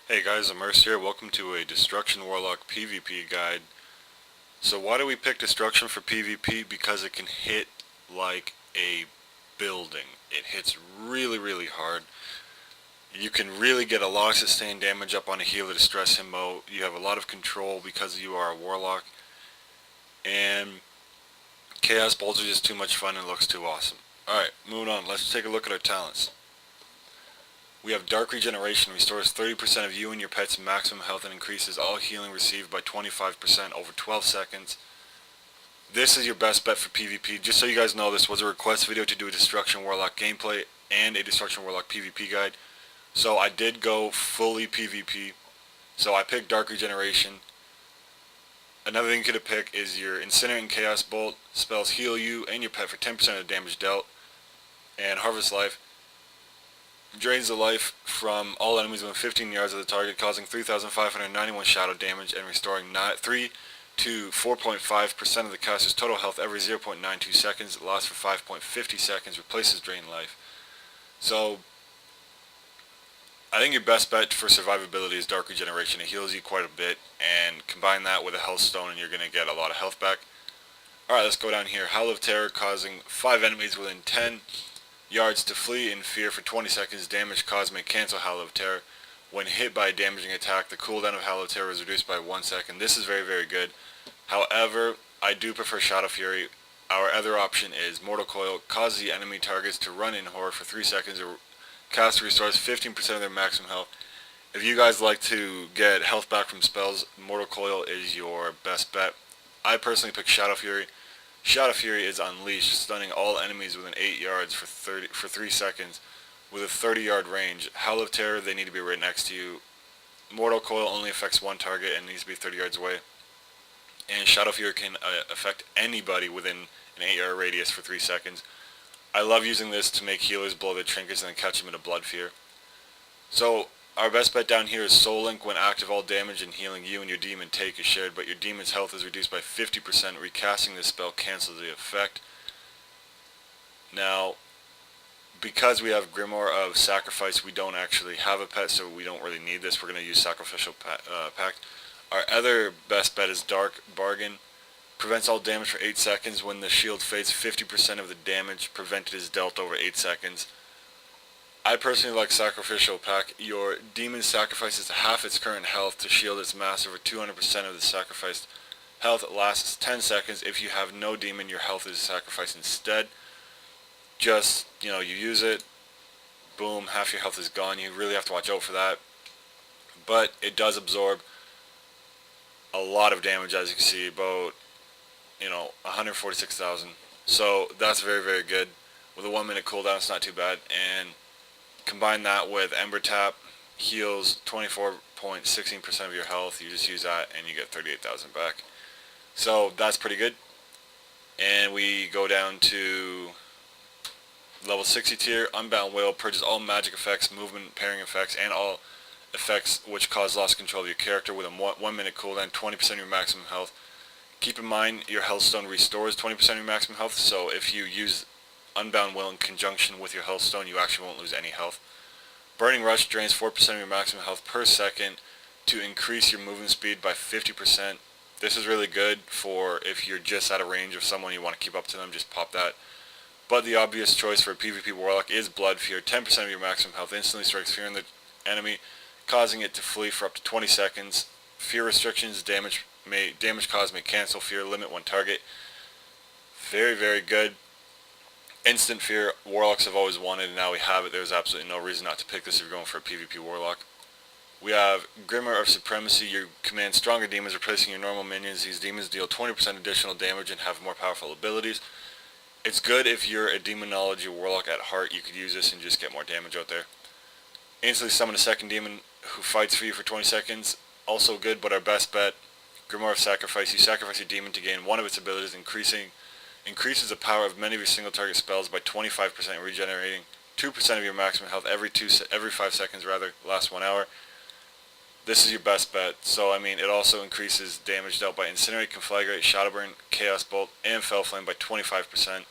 Hey guys, I'm Merce here. Welcome to a Destruction Warlock PvP guide. So why do we pick Destruction for PvP? Because it can hit like a building. It hits really hard. You can really get a lot of sustained damage up on a healer to stress him out. You have a lot of control because you are a Warlock. And Chaos Bolts are just too much fun and looks too awesome. Alright, moving on. Let's take a look at our talents. We have Dark Regeneration, restores 30% of you and your pet's maximum health and increases all healing received by 25% over 12 seconds. This is your best bet for PvP. Just so you guys know, this was a request video to do a Destruction Warlock gameplay and a Destruction Warlock PvP guide. So I did go fully PvP. So I picked Dark Regeneration. Another thing you could have picked is your Incinerate and Chaos Bolt. Spells heal you and your pet for 10% of the damage dealt. And Harvest Life drains the life from all enemies within 15 yards of the target, causing 3,591 shadow damage and restoring 3 to 4.5% of the caster's total health every 0.92 seconds. It lasts for 5.50 seconds, replaces drain life. So I think your best bet for survivability is Dark Regeneration. It heals you quite a bit, and combine that with a health stone and you're going to get a lot of health back. Alright, let's go down here. Howl of Terror, causing 5 enemies within 10 yards to flee in fear for 20 seconds. Damage caused may cancel Howl of Terror. When hit by a damaging attack, the cooldown of Howl of Terror is reduced by 1 second. This is very good. However, I do prefer Shadow Fury. Our other option is Mortal Coil, causes the enemy targets to run in horror for 3 seconds. The caster restores 15% of their maximum health. If you guys like to get health back from spells, Mortal Coil is your best bet. I personally pick Shadow Fury. Shadow Fury is unleashed, stunning all enemies within 8 yards for 3 seconds with a 30-yard range. Howl of Terror, they need to be right next to you. Mortal Coil only affects one target and needs to be 30 yards away. And Shadow Fury can affect anybody within an 8-yard radius for 3 seconds. I love using this to make healers blow their trinkets and then catch them in a Blood Fear. So our best bet down here is Soul Link. When active, all damage and healing you and your demon take is shared, but your demon's health is reduced by 50%. Recasting this spell cancels the effect. Now, because we have Grimoire of Sacrifice, we don't actually have a pet, so we don't really need this. We're going to use Sacrificial Pact. Our other best bet is Dark Bargain. Prevents all damage for 8 seconds. When the shield fades, 50% of the damage prevented is dealt over 8 seconds. I personally like Sacrificial Pact. Your demon sacrifices half its current health to shield its master for 200% of the sacrificed health. It lasts 10 seconds. If you have no demon, your health is sacrificed instead. Just, you use it, boom, half your health is gone. You really have to watch out for that. But it does absorb a lot of damage, as you can see, about 146,000. So that's very good. With a 1-minute cooldown, it's not too bad. And combine that with Ember Tap, heals 24.16% of your health. You just use that and you get 38,000 back. So that's pretty good. And we go down to level 60 tier. Unbound Will purges all magic effects, movement, pairing effects, and all effects which cause loss of control of your character with a 1-minute cooldown, 20% of your maximum health. Keep in mind your health stone restores 20% of your maximum health, so if you use Unbound Will in conjunction with your health stone, you actually won't lose any health. Burning Rush drains 4% of your maximum health per second to increase your movement speed by 50%. This is really good for if you're just out of range of someone, you want to keep up to them, just pop that. But the obvious choice for a PvP Warlock is Blood Fear. 10% of your maximum health instantly strikes fear in the enemy, causing it to flee for up to 20 seconds. Fear restrictions, damage caused may cancel fear, limit one target. Very good. Instant Fear, Warlocks have always wanted, and now we have it. There's absolutely no reason not to pick this if you're going for a PvP Warlock. We have Grimoire of Supremacy. You command stronger demons, replacing your normal minions. These demons deal 20% additional damage and have more powerful abilities. It's good if you're a Demonology Warlock at heart. You could use this and just get more damage out there. Instantly summon a second demon who fights for you for 20 seconds. Also good, but our best bet, Grimoire of Sacrifice. You sacrifice your demon to gain one of its abilities, increases the power of many of your single target spells by 25%, regenerating 2% of your maximum health every 5 seconds, lasts 1 hour. This is your best bet. So it also increases damage dealt by Incinerate, Conflagrate, Shadowburn, Chaos Bolt, and Fell Flame by 25%.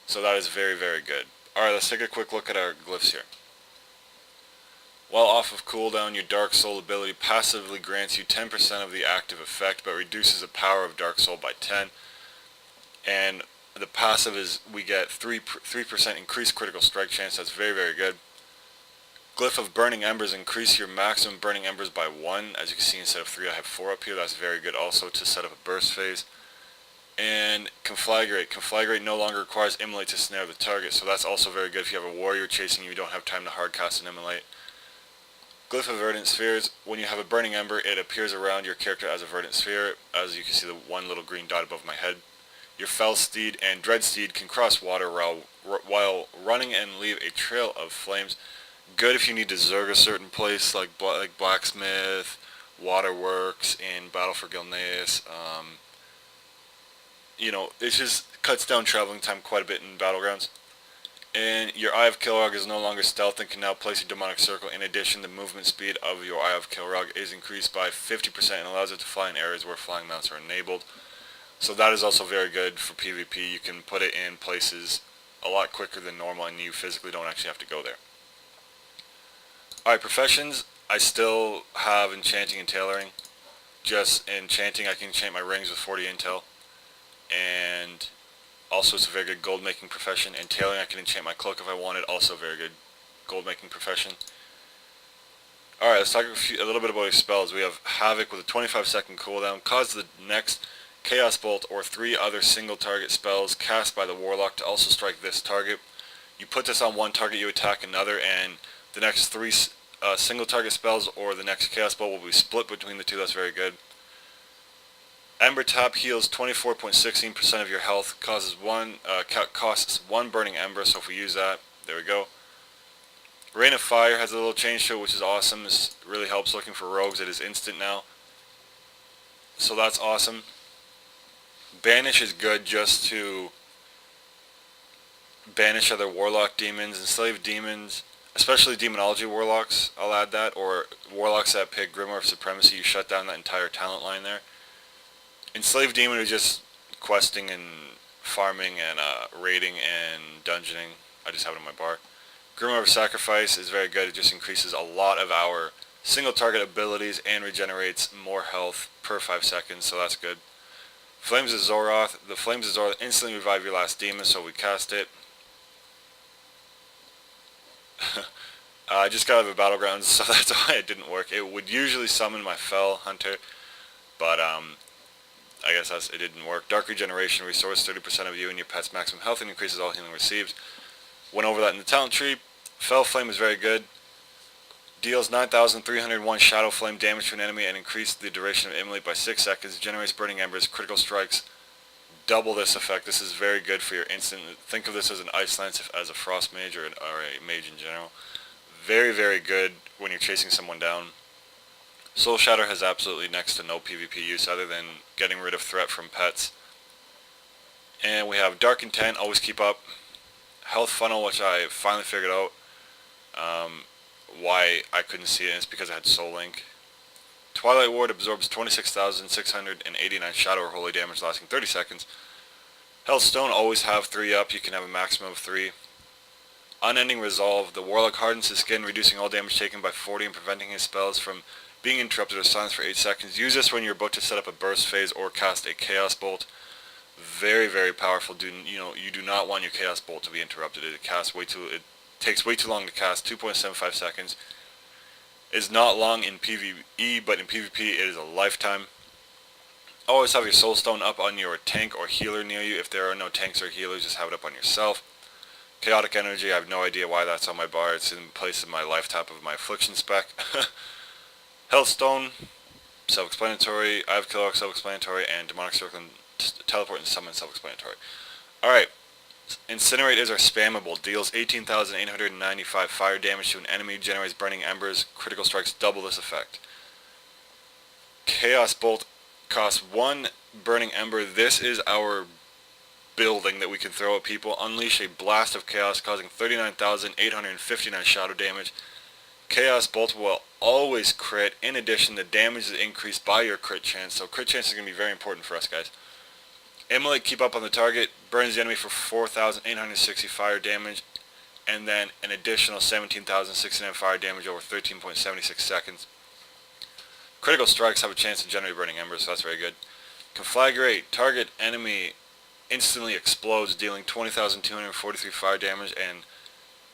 So that is very good. Alright, let's take a quick look at our glyphs here. While off of cooldown, your Dark Soul ability passively grants you 10% of the active effect, but reduces the power of Dark Soul by 10. And the passive is we get 3% increased critical strike chance. That's very, very good. Glyph of Burning Embers, increase your maximum Burning Embers by 1. As you can see, instead of 3 I have 4 up here. That's very good also to set up a burst phase. And Conflagrate. Conflagrate no longer requires Immolate to snare the target, so that's also very good if you have a warrior chasing you don't have time to hardcast an Immolate. Glyph of Verdant Spheres, when you have a Burning Ember, it appears around your character as a Verdant Sphere. As you can see, the one little green dot above my head. Your Fell Steed and Dread Steed can cross water while running and leave a trail of flames. Good if you need to zerg a certain place like Blacksmith, Waterworks, in Battle for Gilneas. You know, it just cuts down traveling time quite a bit in Battlegrounds. And your Eye of Kilrog is no longer stealth and can now place your Demonic Circle. In addition, the movement speed of your Eye of Kilrog is increased by 50% and allows it to fly in areas where flying mounts are enabled. So that is also very good for PvP. You can put it in places a lot quicker than normal and you physically don't actually have to go there. Alright, professions. I still have Enchanting and Tailoring. Just Enchanting, I can enchant my rings with 40 intel. And also it's a very good gold making profession. And Tailoring, I can enchant my cloak if I wanted. Also very good gold making profession. Alright, let's talk a little bit about your spells. We have Havoc with a 25-second cooldown. Cause the next Chaos Bolt or 3 other single target spells cast by the Warlock to also strike this target. You put this on one target, you attack another, and the next 3 single target spells or the next Chaos Bolt will be split between the two. That's very good. Ember Tap heals 24.16% of your health, costs one Burning Ember, so if we use that, there we go. Rain of Fire has a little change to it, which is awesome. This really helps looking for rogues. It is instant now, so that's awesome. Banish is good just to banish other Warlock demons, enslave demons, especially Demonology Warlocks, I'll add that, or Warlocks that pick Grimoire of Supremacy. You shut down that entire talent line there. Enslave Demon is just questing and farming and raiding and dungeoning. I just have it on my bar. Grimoire of Sacrifice is very good. It just increases a lot of our single target abilities and regenerates more health per 5 seconds, so that's good. Flames of Zoroth. The Flames of Zoroth instantly revive your last demon, so we cast it. I just got out of a Battlegrounds, so that's why it didn't work. It would usually summon my Fell Hunter, but I guess it didn't work. Dark Regeneration restores 30% of you and your pet's maximum health and increases all healing received. Went over that in the talent tree. Fell Flame is very good. Deals 9,301 Shadow Flame damage to an enemy and increased the duration of Immolate by 6 seconds. Generates Burning Embers, critical strikes. Double this effect. This is very good for your instant. Think of this as an Ice Lance as a Frost Mage or a Mage in general. Very, very good when you're chasing someone down. Soul Shatter has absolutely next to no PvP use other than getting rid of threat from pets. And we have Dark Intent, always keep up. Health Funnel, which I finally figured out why I couldn't see it, and it's because I had Soul Link. Twilight Ward absorbs 26,689 Shadow or Holy damage lasting 30 seconds. Hellstone, always have 3 up, you can have a maximum of 3. Unending Resolve, the Warlock hardens his skin, reducing all damage taken by 40 and preventing his spells from being interrupted or silenced for 8 seconds. Use this when you're about to set up a burst phase or cast a Chaos Bolt. Very, very powerful. You do not want your Chaos Bolt to be interrupted. It takes way too long to cast, 2.75 seconds. It's not long in PvE, but in PvP it is a lifetime. Always have your Soul Stone up on your tank or healer near you. If there are no tanks or healers, just have it up on yourself. Chaotic Energy, I have no idea why that's on my bar. It's in place of my life tap of my Affliction spec. Healthstone, self-explanatory. I have Kilrog, self-explanatory, and Demonic Circle and Teleport and Summon, self-explanatory. Alright, Incinerate is our spammable. Deals 18,895 fire damage to an enemy, generates Burning Embers, critical strikes double this effect. Chaos Bolt costs 1 Burning Ember. This is our building that we can throw at people. Unleash a blast of chaos causing 39,859 shadow damage. Chaos Bolt will always crit. In addition, the damage is increased by your crit chance, so crit chance is going to be very important for us, guys. Immolate, keep up on the target. Burns the enemy for 4,860 fire damage. and then an additional 17,069 fire damage over 13.76 seconds. Critical strikes have a chance to generate burning embers, so that's very good. Conflagrate, target enemy instantly explodes, dealing 20,243 fire damage and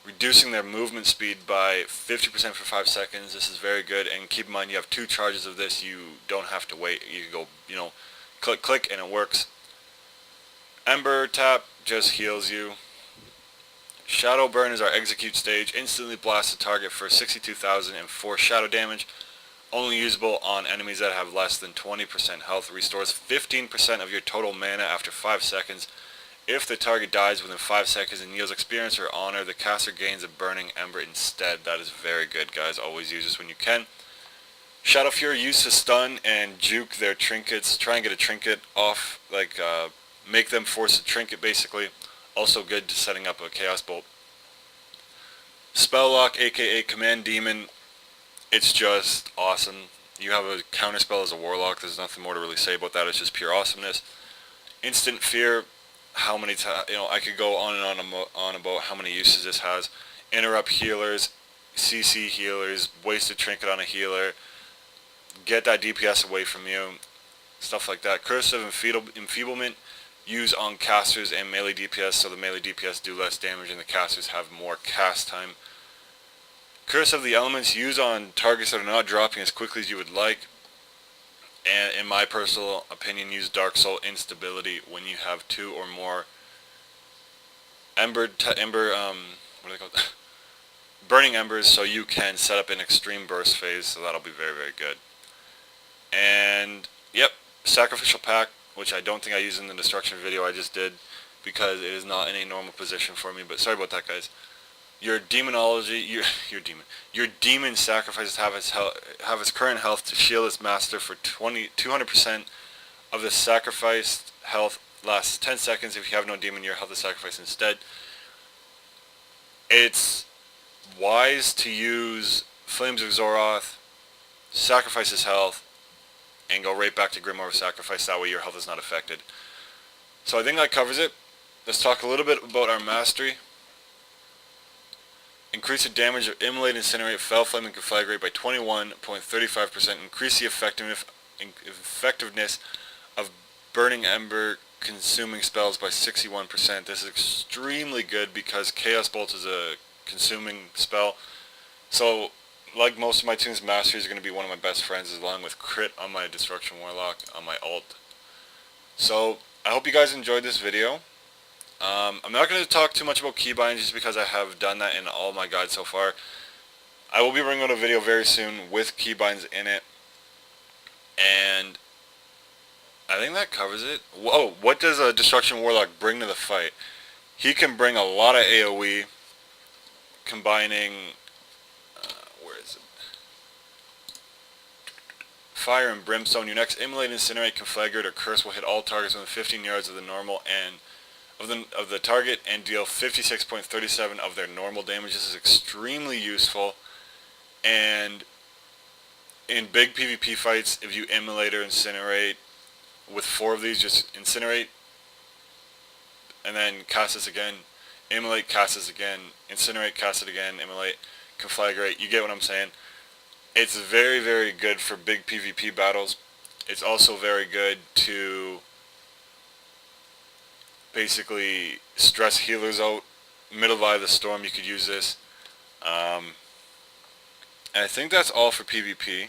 reducing their movement speed by 50% for 5 seconds. This is very good, and keep in mind you have 2 charges of this. You don't have to wait. You can go, click, click, and it works. Ember tap just heals you. Shadow burn is our execute stage. Instantly blasts the target for 62,004 shadow damage. Only usable on enemies that have less than 20% health. Restores 15% of your total mana after 5 seconds. If the target dies within 5 seconds and yields experience or honor, the caster gains a burning ember instead. That is very good, guys. Always use this when you can. Shadow Fury used to stun and juke their trinkets. Try and get a trinket off, make them force a trinket basically. Also good to setting up a Chaos Bolt. Spell Lock, aka Command Demon. It's just awesome. You have a counter spell as a Warlock. There's nothing more to really say about that. It's just pure awesomeness. Instant Fear. How many times, I could go on and on about how many uses this has. Interrupt healers, CC healers, waste a trinket on a healer, get that DPS away from you, stuff like that. Curse of Enfeeblement, use on casters and melee DPS, so the melee DPS do less damage and the casters have more cast time. Curse of the Elements, use on targets that are not dropping as quickly as you would like. And in my personal opinion, use Dark Soul Instability when you have 2 or more burning embers, so you can set up an extreme burst phase, so that'll be very, very good. And yep, Sacrificial Pact, which I don't think I used in the destruction video I just did, because it is not in a normal position for me, but sorry about that, guys. Your demon sacrifices have its current health to shield its master for 200% of the sacrificed health lasts 10 seconds. If you have no demon, your health is sacrificed instead. It's wise to use Flames of Zoroth, sacrifice his health, and go right back to Grimoire of Sacrifice. That way your health is not affected. So I think that covers it. Let's talk a little bit about our mastery. Increase the damage of Immolate, Incinerate, Fell Flame, and Conflagrate by 21.35%. Increase the effectiveness of Burning Ember consuming spells by 61%. This is extremely good because Chaos Bolt is a consuming spell. So, like most of my tunes, Mastery is going to be one of my best friends, along with Crit on my Destruction Warlock on my alt. So, I hope you guys enjoyed this video. I'm not going to talk too much about keybinds just because I have done that in all my guides so far. I will be bringing out a video very soon with keybinds in it. And I think that covers it. Whoa, what does a Destruction Warlock bring to the fight? He can bring a lot of AoE, combining, where is it? Fire and Brimstone. Your next Immolate, Incinerate, Conflagrate, or Curse will hit all targets within 15 yards of the normal and of the target and deal 56.37 of their normal damage. This is extremely useful, and in big PvP fights, if you Immolate or Incinerate with 4 of these, just Incinerate and then cast this again, Immolate, cast this again, Incinerate, cast it again, Immolate, Conflagrate. You get what I'm saying? It's very, very good for big PvP battles. It's also very good to basically stress healers out. Middle of the storm, you could use this. And I think that's all for PvP.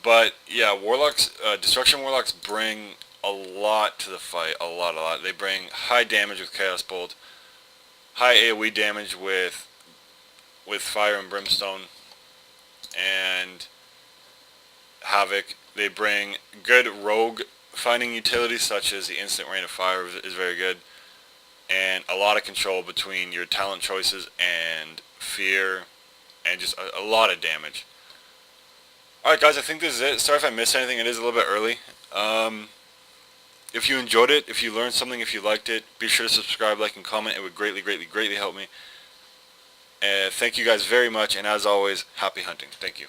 But yeah, Warlocks, Destruction Warlocks bring a lot to the fight. A lot. They bring high damage with Chaos Bolt, high AoE damage with Fire and Brimstone, and Havoc. They bring good rogue finding utilities, such as the Instant Rain of Fire is very good, and a lot of control between your talent choices and fear, and just a lot of damage. Alright guys, I think this is it. Sorry if I missed anything, it is a little bit early. If you enjoyed it, if you learned something, if you liked it, be sure to subscribe, like, and comment. It would greatly, greatly, greatly help me. Thank you guys very much, and as always, happy hunting. Thank you.